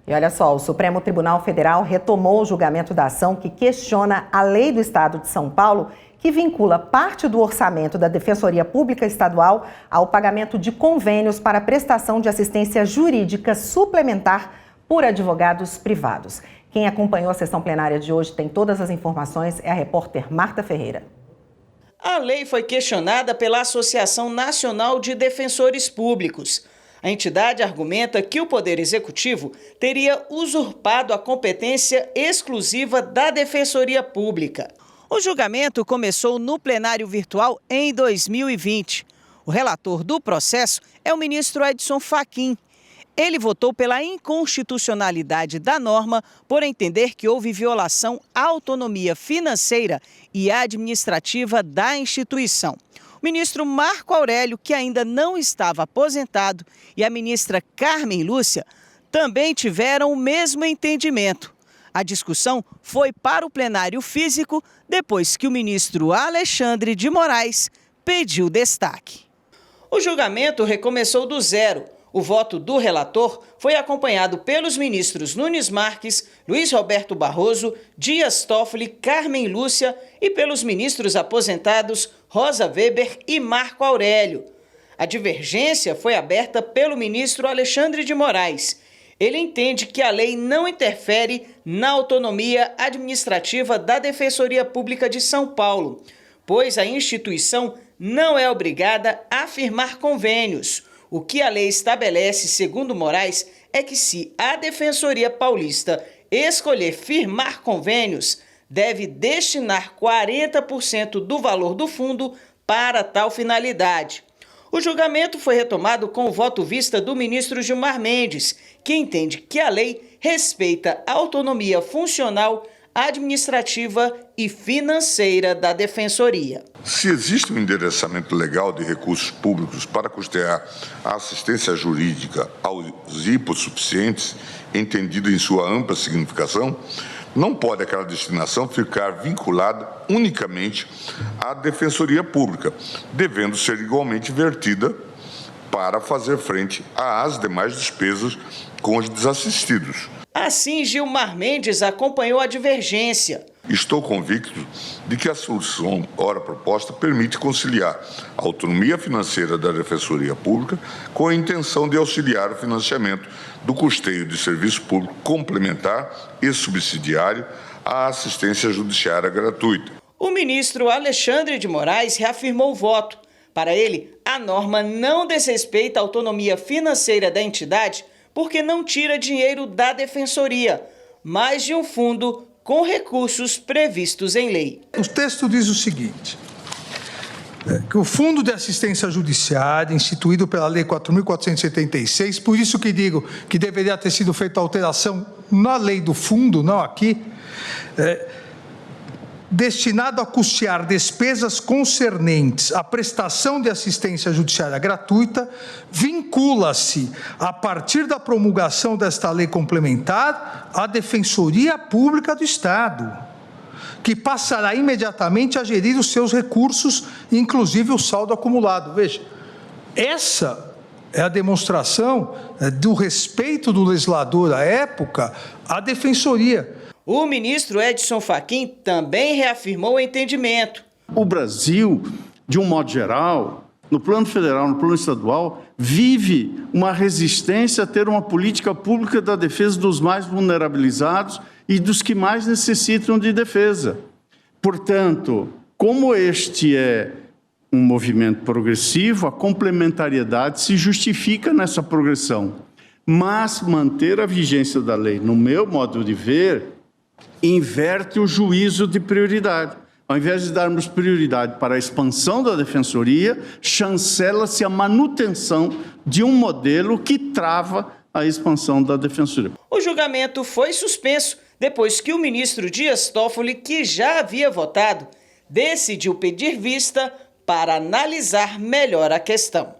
E olha só, o Supremo Tribunal Federal retomou o julgamento da ação que questiona a lei do Estado de São Paulo, que vincula parte do orçamento da Defensoria Pública Estadual ao pagamento de convênios para prestação de assistência jurídica suplementar por advogados privados. Quem acompanhou a sessão plenária de hoje tem todas as informações, é a repórter Marta Ferreira. A lei foi questionada pela Associação Nacional de Defensores Públicos. A entidade argumenta que o Poder Executivo teria usurpado a competência exclusiva da Defensoria Pública. O julgamento começou no plenário virtual em 2020. O relator do processo é o ministro Edson Fachin. Ele votou pela inconstitucionalidade da norma por entender que houve violação à autonomia financeira e administrativa da instituição. O ministro Marco Aurélio, que ainda não estava aposentado, e a ministra Carmen Lúcia também tiveram o mesmo entendimento. A discussão foi para o plenário físico depois que o ministro Alexandre de Moraes pediu destaque. O julgamento recomeçou do zero. O voto do relator foi acompanhado pelos ministros Nunes Marques, Luiz Roberto Barroso, Dias Toffoli, Carmen Lúcia e pelos ministros aposentados Rosa Weber e Marco Aurélio. A divergência foi aberta pelo ministro Alexandre de Moraes. Ele entende que a lei não interfere na autonomia administrativa da Defensoria Pública de São Paulo, pois a instituição não é obrigada a firmar convênios. O que a lei estabelece, segundo Moraes, é que se a Defensoria Paulista escolher firmar convênios, deve destinar 40% do valor do fundo para tal finalidade. O julgamento foi retomado com o voto vista do ministro Gilmar Mendes, que entende que a lei respeita a autonomia funcional, administrativa e financeira da Defensoria. Se existe um endereçamento legal de recursos públicos para custear a assistência jurídica aos hipossuficientes, entendido em sua ampla significação, não pode aquela destinação ficar vinculada unicamente à Defensoria Pública, devendo ser igualmente vertida para fazer frente às demais despesas com os desassistidos. Assim, Gilmar Mendes acompanhou a divergência. Estou convicto de que a solução ora proposta permite conciliar a autonomia financeira da Defensoria Pública com a intenção de auxiliar o financiamento do custeio de serviço público complementar e subsidiário à assistência judiciária gratuita. O ministro Alexandre de Moraes reafirmou o voto. Para ele, a norma não desrespeita a autonomia financeira da entidade porque não tira dinheiro da Defensoria, mas de um fundo com recursos previstos em lei. O texto diz o seguinte, que o Fundo de Assistência Judiciária, instituído pela Lei 4.476, por isso que digo que deveria ter sido feita alteração na lei do fundo, não aqui, destinado a custear despesas concernentes à prestação de assistência judiciária gratuita, vincula-se, a partir da promulgação desta lei complementar, à Defensoria Pública do Estado, que passará imediatamente a gerir os seus recursos, inclusive o saldo acumulado. Veja, essa é a demonstração do respeito do legislador à época à Defensoria. O ministro Edson Fachin também reafirmou o entendimento. O Brasil, de um modo geral, no plano federal, no plano estadual, vive uma resistência a ter uma política pública da defesa dos mais vulnerabilizados e dos que mais necessitam de defesa. Portanto, como este é um movimento progressivo, a complementariedade se justifica nessa progressão. Mas manter a vigência da lei, no meu modo de ver, inverte o juízo de prioridade. Ao invés de darmos prioridade para a expansão da Defensoria, chancela-se a manutenção de um modelo que trava a expansão da Defensoria. O julgamento foi suspenso depois que o ministro Dias Toffoli, que já havia votado, decidiu pedir vista para analisar melhor a questão.